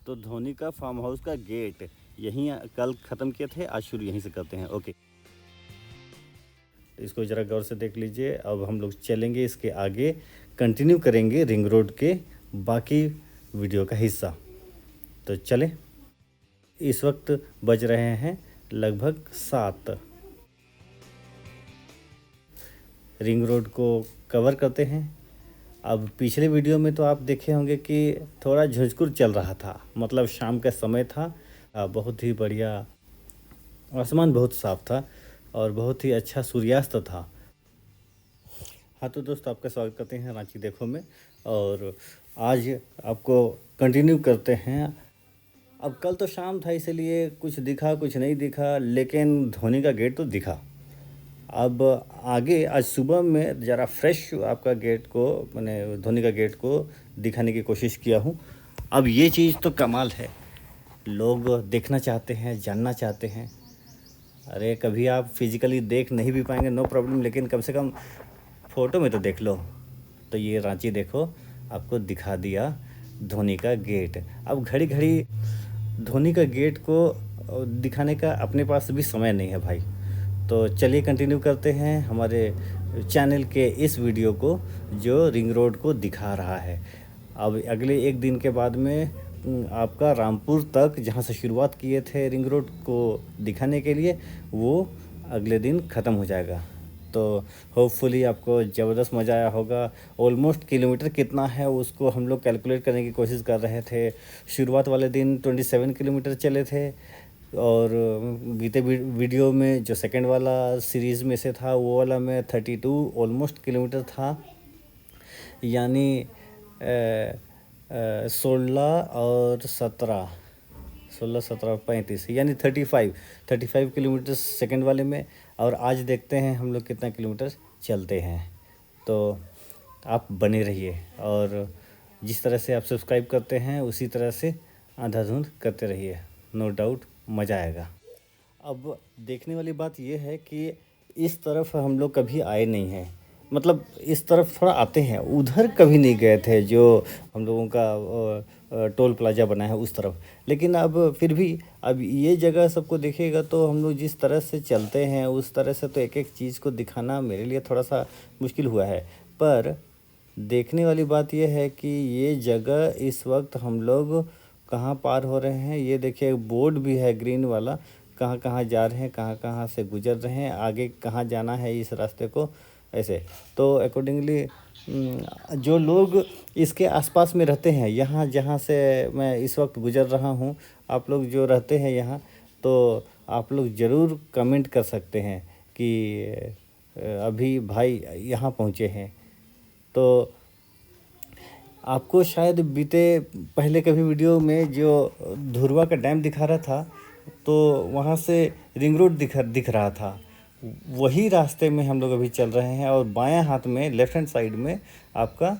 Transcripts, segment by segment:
तो धोनी का farm house का गेट यहीं कल ख़त्म किए थे, आज शुरू यहीं से करते हैं। ओके, तो इसको ज़रा गौर से देख लीजिए। अब हम लोग चलेंगे इसके आगे, कंटिन्यू करेंगे रिंग रोड के बाकी वीडियो का हिस्सा। तो चले। इस वक्त बज रहे हैं लगभग 7। रिंग रोड को कवर करते हैं। अब पिछले वीडियो में तो आप देखे होंगे कि थोड़ा झुझकुर चल रहा था, मतलब शाम का समय था। बहुत ही बढ़िया, आसमान बहुत साफ था और बहुत ही अच्छा सूर्यास्त था। हाँ तो दोस्तों, आपका स्वागत करते हैं रांची देखो में। और आज आपको कंटिन्यू करते हैं। अब कल तो शाम था, इसलिए कुछ दिखा कुछ नहीं दिखा, लेकिन धोनी का गेट तो दिखा। अब आगे आज सुबह में ज़रा फ्रेश आपका गेट को, मैंने धोनी का गेट को दिखाने की कोशिश किया हूँ। अब ये चीज़ तो कमाल है, लोग देखना चाहते हैं, जानना चाहते हैं। अरे कभी आप फिज़िकली देख नहीं भी पाएंगे, नो प्रॉब्लम, लेकिन कम से कम फ़ोटो में तो देख लो। तो ये रांची देखो आपको दिखा दिया धोनी का गेट। अब घड़ी घड़ी धोनी का गेट को दिखाने का अपने पास भी समय नहीं है भाई। तो चलिए कंटिन्यू करते हैं हमारे चैनल के इस वीडियो को जो रिंग रोड को दिखा रहा है। अब अगले एक दिन के बाद में आपका रामपुर तक, जहां से शुरुआत किए थे रिंग रोड को दिखाने के लिए, वो अगले दिन ख़त्म हो जाएगा। तो होपफुली आपको ज़बरदस्त मज़ा आया होगा। ऑलमोस्ट किलोमीटर कितना है उसको हम लोग कैलकुलेट करने की कोशिश कर रहे थे। शुरुआत वाले दिन 27 किलोमीटर चले थे, और बीते वीडियो में जो सेकंड वाला सीरीज़ में से था वो वाला में 32 ऑलमोस्ट किलोमीटर था। यानी 16 और 17, 16 17 35, यानी 35 किलोमीटर सेकंड वाले में। और आज देखते हैं हम लोग कितना किलोमीटर चलते हैं। तो आप बने रहिए, और जिस तरह से आप सब्सक्राइब करते हैं उसी तरह से अंधाधुंध करते रहिए, नो डाउट मज़ा आएगा। अब देखने वाली बात यह है कि इस तरफ हम लोग कभी आए नहीं हैं, मतलब इस तरफ थोड़ा आते हैं, उधर कभी नहीं गए थे जो हम लोगों का टोल प्लाजा बना है उस तरफ। लेकिन अब फिर भी अब ये जगह सबको दिखेगा, तो हम लोग जिस तरह से चलते हैं उस तरह से तो एक एक चीज़ को दिखाना मेरे लिए थोड़ा सा मुश्किल हुआ है। पर देखने वाली बात यह है कि ये जगह इस वक्त हम लोग कहाँ पार हो रहे हैं। ये देखिए बोर्ड भी है ग्रीन वाला, कहाँ कहाँ जा रहे हैं, कहाँ कहाँ से गुजर रहे हैं, आगे कहाँ जाना है इस रास्ते को, ऐसे। तो अकॉर्डिंगली जो लोग इसके आसपास में रहते हैं, यहाँ जहाँ से मैं इस वक्त गुजर रहा हूँ, आप लोग जो रहते हैं यहाँ, तो आप लोग ज़रूर कमेंट कर सकते हैं कि अभी भाई यहाँ पहुँचे हैं। तो आपको शायद बीते पहले कभी वीडियो में जो धुरवा का डैम दिखा रहा था, तो वहाँ से रिंग रोड दिख रहा था। वही रास्ते में हम लोग अभी चल रहे हैं, और बायां हाथ में, लेफ्ट हैंड साइड में आपका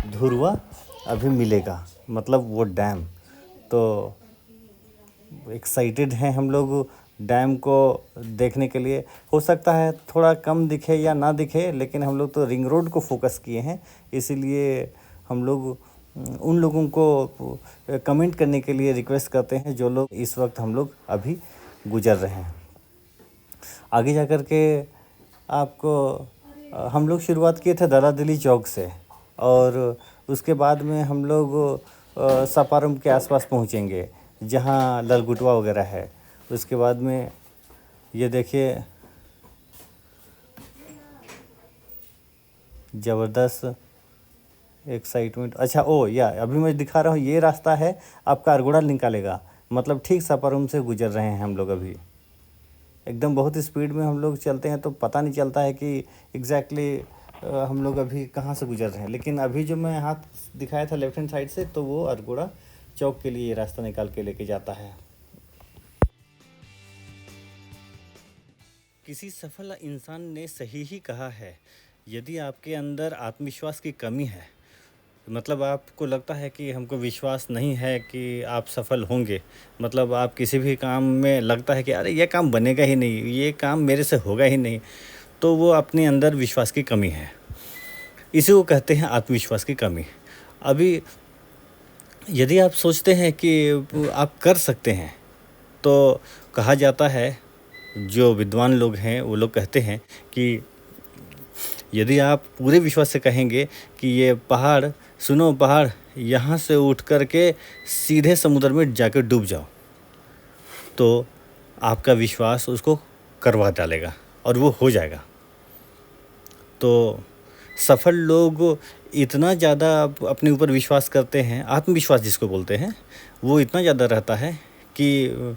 धुरवा अभी मिलेगा, मतलब वो डैम। तो एक्साइटेड हैं हम लोग डैम को देखने के लिए। हो सकता है थोड़ा कम दिखे या ना दिखे, लेकिन हम लोग तो रिंग रोड को फोकस किए हैं, इसीलिए हम लोग उन लोगों को कमेंट करने के लिए रिक्वेस्ट करते हैं जो लोग इस वक्त हम लोग अभी गुजर रहे हैं। आगे जा कर के आपको हम लोग शुरुआत किए थे दरा दिली चौक से, और उसके बाद में हम लोग सापारम के आसपास पहुंचेंगे जहां ललगुटवा वगैरह है। उसके बाद में ये देखिए ज़बरदस्त एक्साइटमेंट। अच्छा अभी मैं दिखा रहा हूँ, ये रास्ता है आपका अरगोड़ा निकालेगा, मतलब ठीक सापारम से गुजर रहे हैं हम लोग अभी। एकदम बहुत स्पीड में हम लोग चलते हैं तो पता नहीं चलता है कि एग्जैक्टली हम लोग अभी कहाँ से गुजर रहे हैं। लेकिन अभी जो मैं हाथ दिखाया था लेफ्ट हैंड साइड से, तो वो अरगोड़ा चौक के लिए रास्ता निकाल के लेके जाता है। किसी सफल इंसान ने सही ही कहा है, यदि आपके अंदर आत्मविश्वास की कमी है, मतलब आपको लगता है कि हमको विश्वास नहीं है कि आप सफल होंगे, मतलब आप किसी भी काम में लगता है कि अरे ये काम बनेगा ही नहीं, ये काम मेरे से होगा ही नहीं, तो वो अपने अंदर विश्वास की कमी है। इसी को कहते हैं आत्मविश्वास की कमी। अभी यदि आप सोचते हैं कि आप कर सकते हैं, तो कहा जाता है, जो विद्वान लोग हैं वो लोग कहते हैं कि यदि आप पूरे विश्वास से कहेंगे कि ये पहाड़, सुनो पहाड़, यहाँ से उठ कर के सीधे समुद्र में जाकर डूब जाओ, तो आपका विश्वास उसको करवा डालेगा और वो हो जाएगा। तो सफल लोग इतना ज़्यादा अपने ऊपर विश्वास करते हैं, आत्मविश्वास जिसको बोलते हैं, वो इतना ज़्यादा रहता है कि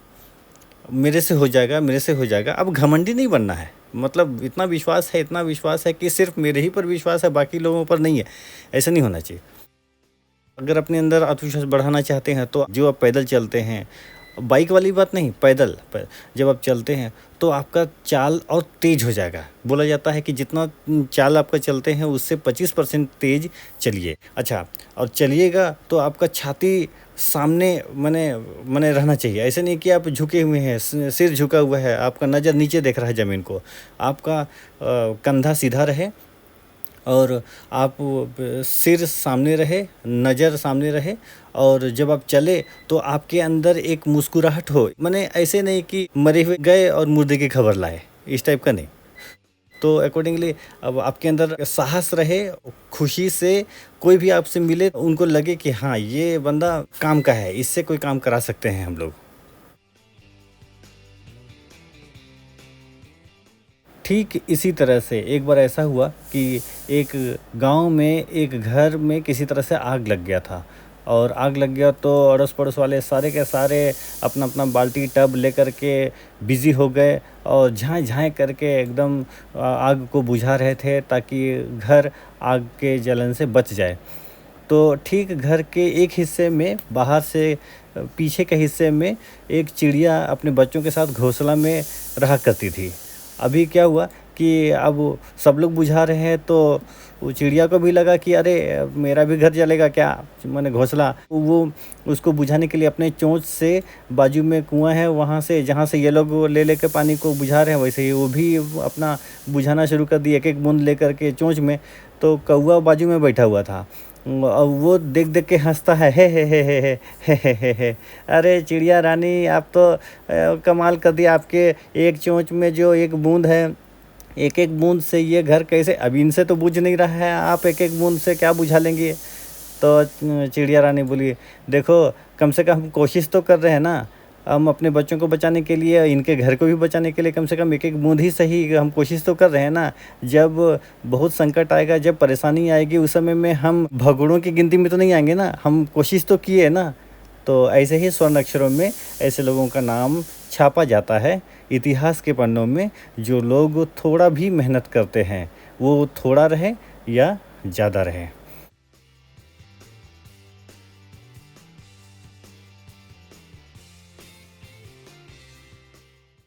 मेरे से हो जाएगा, मेरे से हो जाएगा। अब घमंडी नहीं बनना है, मतलब इतना विश्वास है कि सिर्फ मेरे ही पर विश्वास है, बाकी लोगों पर नहीं है, ऐसा नहीं होना चाहिए। अगर अपने अंदर आत्मविश्वास बढ़ाना चाहते हैं तो जो आप पैदल चलते हैं, बाइक वाली बात नहीं, पैदल जब आप चलते हैं तो आपका चाल और तेज़ हो जाएगा। बोला जाता है कि जितना चाल आपका चलते हैं उससे 25% तेज़ चलिए। अच्छा, और चलिएगा तो आपका छाती सामने मने रहना चाहिए। ऐसे नहीं कि आप झुके हुए हैं, सिर झुका हुआ है, आपका नज़र नीचे देख रहा है ज़मीन को। आपका कंधा सीधा रहे और आप सिर सामने रहे, नज़र सामने रहे, और जब आप चले तो आपके अंदर एक मुस्कुराहट हो। माने ऐसे नहीं कि मरे हुए गए और मुर्दे की खबर लाए, इस टाइप का नहीं। तो अकॉर्डिंगली अब आपके अंदर साहस रहे, खुशी से कोई भी आपसे मिले उनको लगे कि हाँ, ये बंदा काम का है, इससे कोई काम करा सकते हैं हम लोग। ठीक इसी तरह से एक बार ऐसा हुआ कि एक गांव में एक घर में किसी तरह से आग लग गया था, और आग लग गया तो अड़ोस पड़ोस वाले सारे के सारे अपना अपना बाल्टी टब लेकर के बिज़ी हो गए और झाँय झाँय करके एकदम आग को बुझा रहे थे ताकि घर आग के जलन से बच जाए। तो ठीक घर के एक हिस्से में बाहर से पीछे के हिस्से में एक चिड़िया अपने बच्चों के साथ घोंसला में रहा करती थी। अभी क्या हुआ कि अब सब लोग बुझा रहे हैं तो वो चिड़िया को भी लगा कि अरे मेरा भी घर जलेगा क्या, मैंने घोंसला। वो उसको बुझाने के लिए अपने चोंच से, बाजू में कुआं है वहाँ से जहाँ से ये लोग ले लेकर पानी को बुझा रहे हैं, वैसे ही वो भी अपना बुझाना शुरू कर दिया, एक एक बूंद लेकर के चोंच में। तो कौवा बाजू में बैठा हुआ था और वो देख देख के हंसता है, हे। अरे चिड़िया रानी, आप तो कमाल कर दिया, आपके एक चोंच में जो एक बूंद है, एक एक बूंद से ये घर कैसे, अभी इनसे तो बुझ नहीं रहा है, आप एक एक बूंद से क्या बुझा लेंगे। तो चिड़िया रानी बोली, देखो कम से कम हम कोशिश तो कर रहे हैं ना, हम अपने बच्चों को बचाने के लिए, इनके घर को भी बचाने के लिए कम से कम एक एक बूंद ही सही हम कोशिश तो कर रहे हैं ना। जब बहुत संकट आएगा, जब परेशानी आएगी, उस समय में हम भगोड़ों की गिनती में तो नहीं आएंगे ना, हम कोशिश तो किए ना। तो ऐसे ही स्वर्ण अक्षरों में ऐसे लोगों का नाम छापा जाता है इतिहास के पन्नों में। जो लोग थोड़ा भी मेहनत करते हैं, वो थोड़ा रहे या ज़्यादा रहे।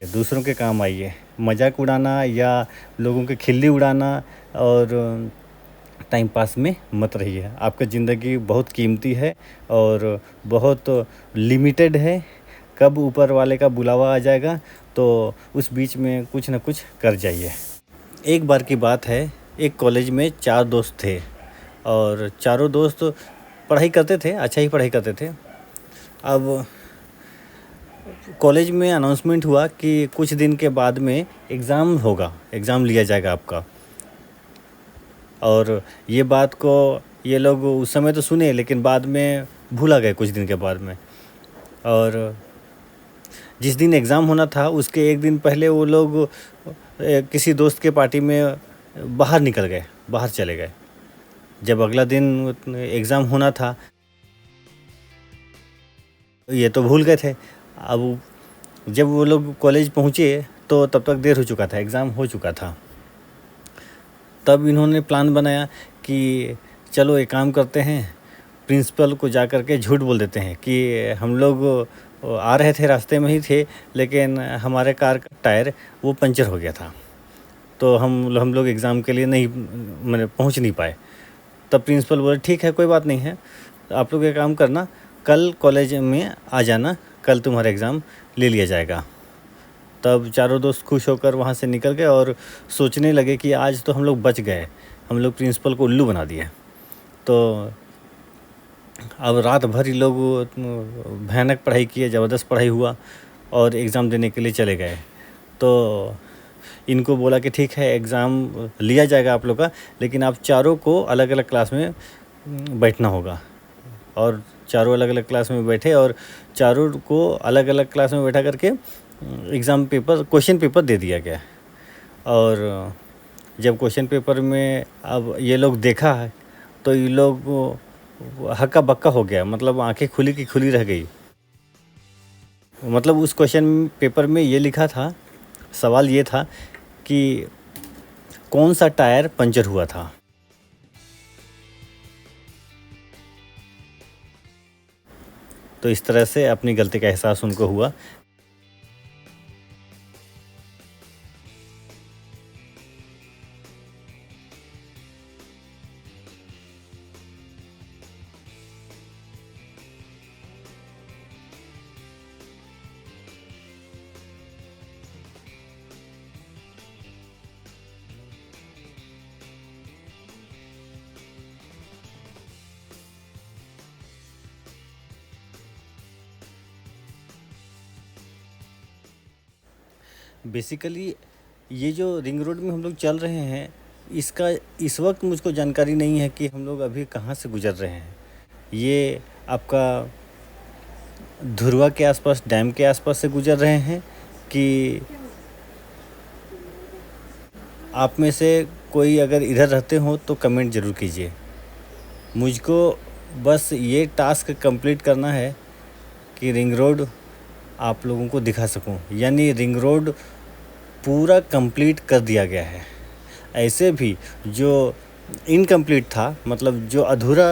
दूसरों के काम आइए, मजाक उड़ाना या लोगों की खिल्ली उड़ाना और टाइम पास में मत रहिए। आपका ज़िंदगी बहुत कीमती है और बहुत लिमिटेड है। कब ऊपर वाले का बुलावा आ जाएगा, तो उस बीच में कुछ ना कुछ कर जाइए। एक बार की बात है, एक कॉलेज में 4 दोस्त थे और चारों दोस्त पढ़ाई करते थे, अच्छा ही पढ़ाई करते थे। अब कॉलेज में अनाउंसमेंट हुआ कि कुछ दिन के बाद में एग्ज़ाम होगा, एग्ज़ाम लिया जाएगा आपका। और ये बात को ये लोग उस समय तो सुने, लेकिन बाद में भूला गए कुछ दिन के बाद में। और जिस दिन एग्ज़ाम होना था उसके एक दिन पहले वो लोग किसी दोस्त के पार्टी में बाहर निकल गए, बाहर चले गए। जब अगला दिन एग्ज़ाम होना था, ये तो भूल गए थे। अब जब वो लोग कॉलेज पहुँचे तो तब तक देर हो चुका था, एग्ज़ाम हो चुका था। तब इन्होंने प्लान बनाया कि चलो एक काम करते हैं, प्रिंसिपल को जा कर के झूठ बोल देते हैं कि हम लोग आ रहे थे, रास्ते में ही थे, लेकिन हमारे कार का टायर वो पंचर हो गया था, तो हम लोग एग्ज़ाम के लिए नहीं, मैंने पहुंच नहीं पाए। तब प्रिंसिपल बोले ठीक है, कोई बात नहीं है, आप लोग एक काम करना, कल कॉलेज में आ जाना, कल तुम्हारा एग्ज़ाम ले लिया जाएगा। तब चारों दोस्त खुश होकर वहाँ से निकल गए और सोचने लगे कि आज तो हम लोग बच गए, हम लोग प्रिंसिपल को उल्लू बना दिए। तो अब रात भर ही लोग भयानक पढ़ाई किए, ज़बरदस्त पढ़ाई हुआ और एग्ज़ाम देने के लिए चले गए। तो इनको बोला कि ठीक है एग्ज़ाम लिया जाएगा आप लोग का, लेकिन आप चारों को अलग अलग क्लास में बैठना होगा। और चारों अलग अलग क्लास में बैठे और चारों को अलग अलग क्लास में बैठा करके एग्ज़ाम पेपर क्वेश्चन पेपर दे दिया गया। और जब क्वेश्चन पेपर में अब ये लोग देखा है तो ये लोग हक्का बक्का हो गया, मतलब आंखें खुली की खुली रह गई। मतलब उस क्वेश्चन पेपर में ये लिखा था, सवाल ये था कि कौन सा टायर पंचर हुआ था। तो इस तरह से अपनी गलती का एहसास उनको हुआ। बेसिकली ये जो रिंग रोड में हम लोग चल रहे हैं, इसका इस वक्त मुझको जानकारी नहीं है कि हम लोग अभी कहाँ से गुजर रहे हैं। ये आपका धुरवा के आसपास, डैम के आसपास से गुजर रहे हैं कि आप में से कोई अगर इधर रहते हो तो कमेंट ज़रूर कीजिए। मुझको बस ये टास्क कंप्लीट करना है कि रिंग रोड आप लोगों को दिखा सकूं, यानी रिंग रोड पूरा कंप्लीट कर दिया गया है। ऐसे भी जो इनकम्प्लीट था, मतलब जो अधूरा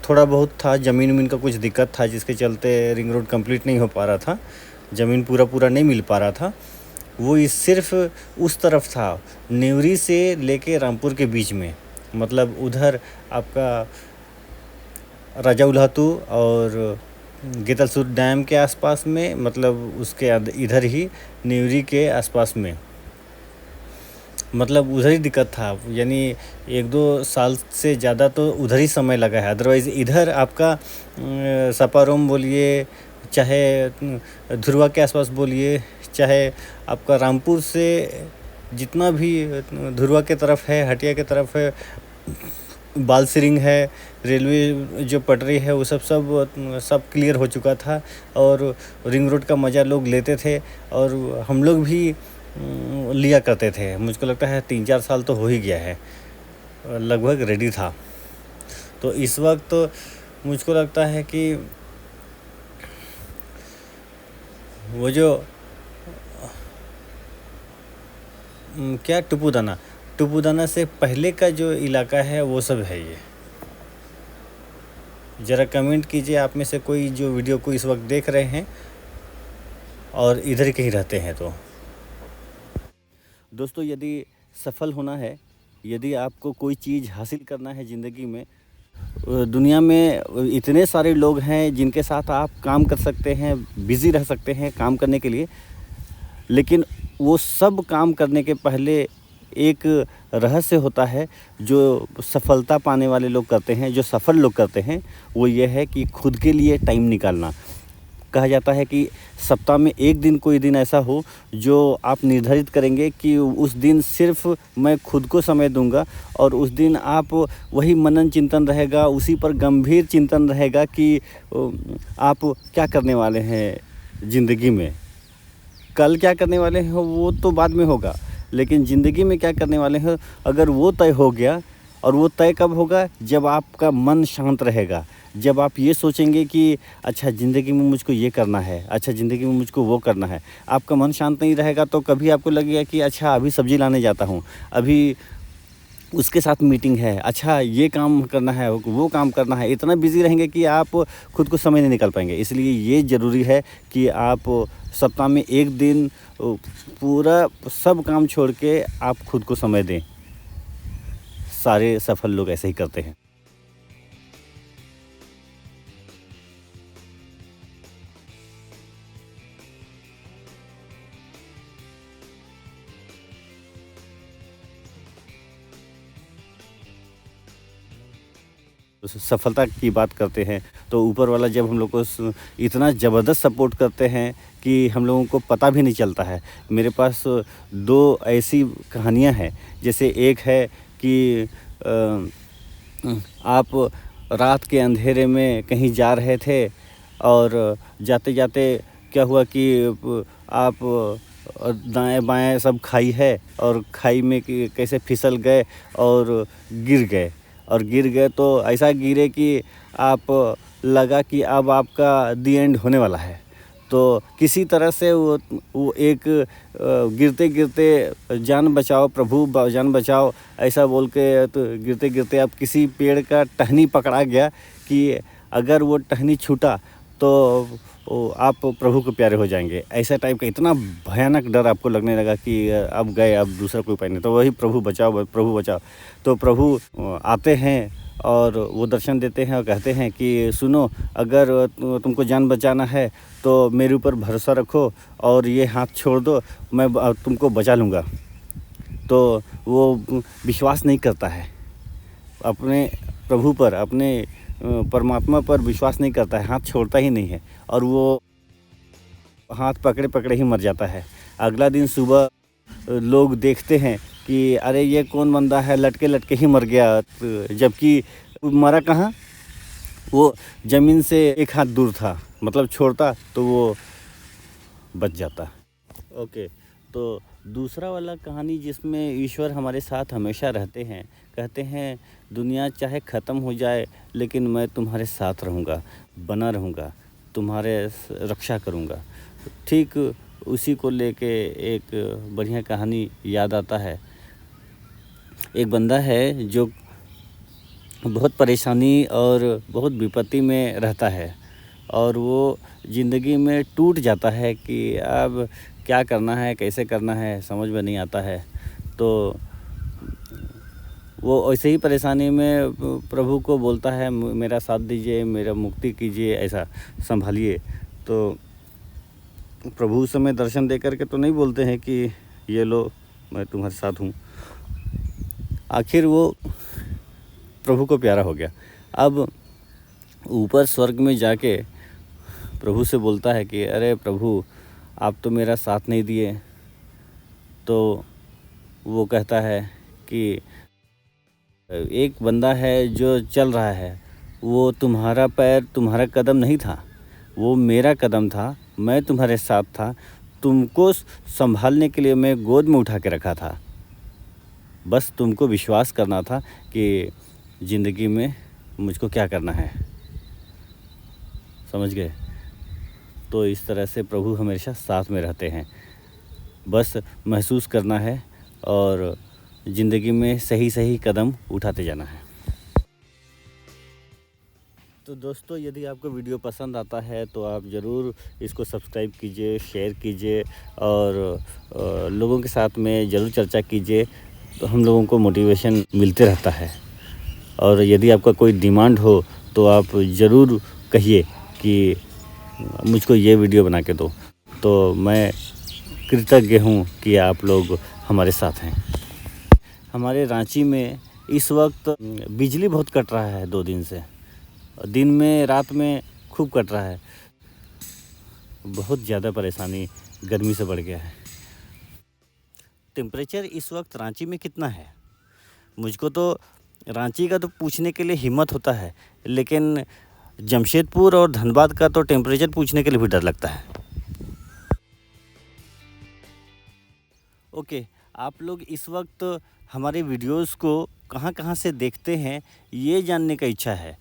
थोड़ा बहुत था, ज़मीन उमीन का कुछ दिक्कत था जिसके चलते रिंग रोड कंप्लीट नहीं हो पा रहा था, ज़मीन पूरा नहीं मिल पा रहा था, वो इस सिर्फ उस तरफ था, नेवरी से लेके रामपुर के बीच में। मतलब उधर आपका राजा उल्हातू और गेतलसूर डैम के आसपास में, मतलब उसके इधर ही नेवरी के आसपास में, मतलब उधर ही दिक्कत था। यानी 1-2 साल से ज़्यादा तो उधर ही समय लगा है। अदरवाइज़ इधर आपका सपारोम बोलिए, चाहे धुरवा के आसपास बोलिए, चाहे आपका रामपुर से जितना भी धुरवा के तरफ है, हटिया के तरफ है, बालसिरिंग है, रेलवे जो पटरी है, वो सब क्लियर हो चुका था और रिंग रोड का मज़ा लोग लेते थे और हम लोग भी लिया करते थे। मुझको लगता है 3-4 साल तो हो ही गया है, लगभग रेडी था। तो इस वक्त मुझको लगता है कि वो जो क्या टुपुदाना से पहले का जो इलाका है वो सब है ये। ज़रा कमेंट कीजिए आप में से कोई जो वीडियो को इस वक्त देख रहे हैं और इधर ही कहीं रहते हैं तो। दोस्तों, यदि सफल होना है, यदि आपको कोई चीज़ हासिल करना है ज़िंदगी में, दुनिया में इतने सारे लोग हैं जिनके साथ आप काम कर सकते हैं, बिज़ी रह सकते हैं काम करने के लिए, लेकिन वो सब काम करने के पहले एक रहस्य होता है जो सफलता पाने वाले लोग करते हैं, जो सफल लोग करते हैं, वो ये है कि खुद के लिए टाइम निकालना। कहा जाता है कि सप्ताह में एक दिन कोई दिन ऐसा हो जो आप निर्धारित करेंगे कि उस दिन सिर्फ मैं खुद को समय दूंगा, और उस दिन आप वही मनन चिंतन रहेगा, उसी पर गंभीर चिंतन रहेगा कि आप क्या करने वाले हैं ज़िंदगी में। कल क्या करने वाले हैं वो तो बाद में होगा, लेकिन ज़िंदगी में क्या करने वाले हैं अगर वो तय हो गया, और वो तय कब होगा, जब आपका मन शांत रहेगा, जब आप ये सोचेंगे कि अच्छा ज़िंदगी में मुझको ये करना है, अच्छा ज़िंदगी में मुझको वो करना है। आपका मन शांत नहीं रहेगा तो कभी आपको लगेगा कि अच्छा अभी सब्ज़ी लाने जाता हूँ, अभी उसके साथ मीटिंग है, अच्छा ये काम करना है, वो काम करना है। इतना बिज़ी रहेंगे कि आप खुद को समय नहीं निकाल पाएंगे। इसलिए ये ज़रूरी है कि आप सप्ताह में एक दिन पूरा सब काम छोड़ के आप खुद को समय दें। सारे सफल लोग ऐसे ही करते हैं। सफलता की बात करते हैं तो ऊपर वाला जब हम लोग को इतना ज़बरदस्त सपोर्ट करते हैं कि हम लोगों को पता भी नहीं चलता है। मेरे पास 2 ऐसी कहानियाँ हैं। जैसे एक है कि आप रात के अंधेरे में कहीं जा रहे थे और जाते-जाते क्या हुआ कि आप दाएँ बाएँ सब खाई है और खाई में कि कैसे फिसल गए और गिर गए तो ऐसा गिरे कि आप लगा कि अब आपका दी एंड होने वाला है। तो किसी तरह से वो एक गिरते जान बचाओ प्रभु जान बचाओ ऐसा बोल के तो गिरते आप किसी पेड़ का टहनी पकड़ा गया कि अगर वो टहनी छूटा तो आप प्रभु के प्यारे हो जाएंगे। ऐसा टाइप का इतना भयानक डर आपको लगने लगा कि अब गए, अब दूसरा कोई उपाय नहीं। तो वही प्रभु बचाओ। तो प्रभु आते हैं और वो दर्शन देते हैं और कहते हैं कि सुनो, अगर तुमको जान बचाना है तो मेरे ऊपर भरोसा रखो और ये हाथ छोड़ दो, मैं तुमको बचा लूँगा। तो वो विश्वास नहीं करता है अपने प्रभु पर, अपने परमात्मा पर विश्वास नहीं करता है, हाथ छोड़ता ही नहीं है और वो हाथ पकड़े ही मर जाता है। अगला दिन सुबह लोग देखते हैं कि अरे ये कौन बंदा है, लटके ही मर गया। जबकि मरा कहाँ, वो ज़मीन से 1 हाथ दूर था, मतलब छोड़ता तो वो बच जाता। ओके, तो दूसरा वाला कहानी जिसमें ईश्वर हमारे साथ हमेशा रहते हैं, कहते हैं दुनिया चाहे ख़त्म हो जाए लेकिन मैं तुम्हारे साथ रहूँगा, बना रहूँगा, तुम्हारे रक्षा करूँगा। ठीक उसी को लेके एक बढ़िया कहानी याद आता है। एक बंदा है जो बहुत परेशानी और बहुत विपत्ति में रहता है और वो ज़िंदगी में टूट जाता है कि अब क्या करना है, कैसे करना है, समझ में नहीं आता है। तो वो ऐसे ही परेशानी में प्रभु को बोलता है मेरा साथ दीजिए, मेरा मुक्ति कीजिए, ऐसा संभालिए। तो प्रभु उस समय दर्शन दे करके तो नहीं बोलते हैं कि ये लो मैं तुम्हारे साथ हूँ। आखिर वो प्रभु को प्यारा हो गया। अब ऊपर स्वर्ग में जाके प्रभु से बोलता है कि अरे प्रभु, आप तो मेरा साथ नहीं दिए। तो वो कहता है कि एक बंदा है जो चल रहा है, वो तुम्हारा पैर, तुम्हारा कदम नहीं था, वो मेरा कदम था, मैं तुम्हारे साथ था, तुमको संभालने के लिए मैं गोद में उठा के रखा था। बस तुमको विश्वास करना था कि ज़िंदगी में मुझको क्या करना है, समझ गए। तो इस तरह से प्रभु हमेशा साथ में रहते हैं, बस महसूस करना है और ज़िंदगी में सही कदम उठाते जाना है। तो दोस्तों, यदि आपको वीडियो पसंद आता है तो आप ज़रूर इसको सब्सक्राइब कीजिए, शेयर कीजिए और लोगों के साथ में ज़रूर चर्चा कीजिए, तो हम लोगों को मोटिवेशन मिलते रहता है। और यदि आपका कोई डिमांड हो तो आप ज़रूर कहिए कि मुझको ये वीडियो बना के दो, तो मैं कृतज्ञ हूँ कि आप लोग हमारे साथ हैं। हमारे रांची में इस वक्त बिजली बहुत कट रहा है 2 दिन से, दिन में रात में खूब कट रहा है। बहुत ज़्यादा परेशानी गर्मी से बढ़ गया है। टेम्परेचर इस वक्त रांची में कितना है, मुझको तो रांची का तो पूछने के लिए हिम्मत होता है, लेकिन जमशेदपुर और धनबाद का तो टेम्परेचर पूछने के लिए भी डर लगता है। ओके, आप लोग इस वक्त हमारे वीडियोस को कहाँ से देखते हैं ये जानने का इच्छा है।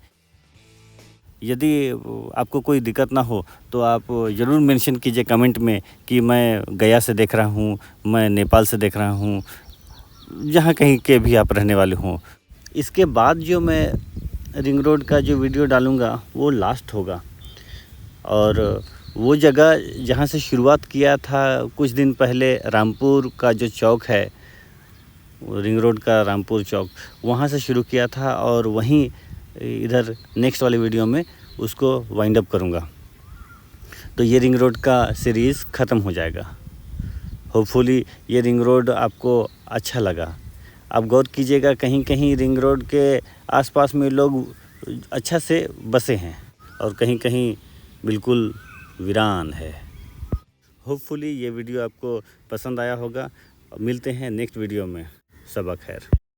यदि आपको कोई दिक्कत ना हो तो आप ज़रूर मेंशन कीजिए कमेंट में कि मैं गया से देख रहा हूँ, मैं नेपाल से देख रहा हूँ, जहाँ कहीं के भी आप रहने वाले हों। इसके बाद जो मैं रिंग रोड का जो वीडियो डालूँगा वो लास्ट होगा, और वो जगह जहाँ से शुरुआत किया था कुछ दिन पहले, रामपुर का जो चौक है, रिंग रोड का रामपुर चौक, वहाँ से शुरू किया था और वहीं इधर नेक्स्ट वाले वीडियो में उसको वाइंड अप करूँगा। तो ये रिंग रोड का सीरीज़ ख़त्म हो जाएगा। होपफुली ये रिंग रोड आपको अच्छा लगा। आप गौर कीजिएगा, कहीं कहीं रिंग रोड के आसपास में लोग अच्छा से बसे हैं और कहीं कहीं बिल्कुल वीरान है। होपफुली ये वीडियो आपको पसंद आया होगा। मिलते हैं नेक्स्ट वीडियो में। सबा खैर।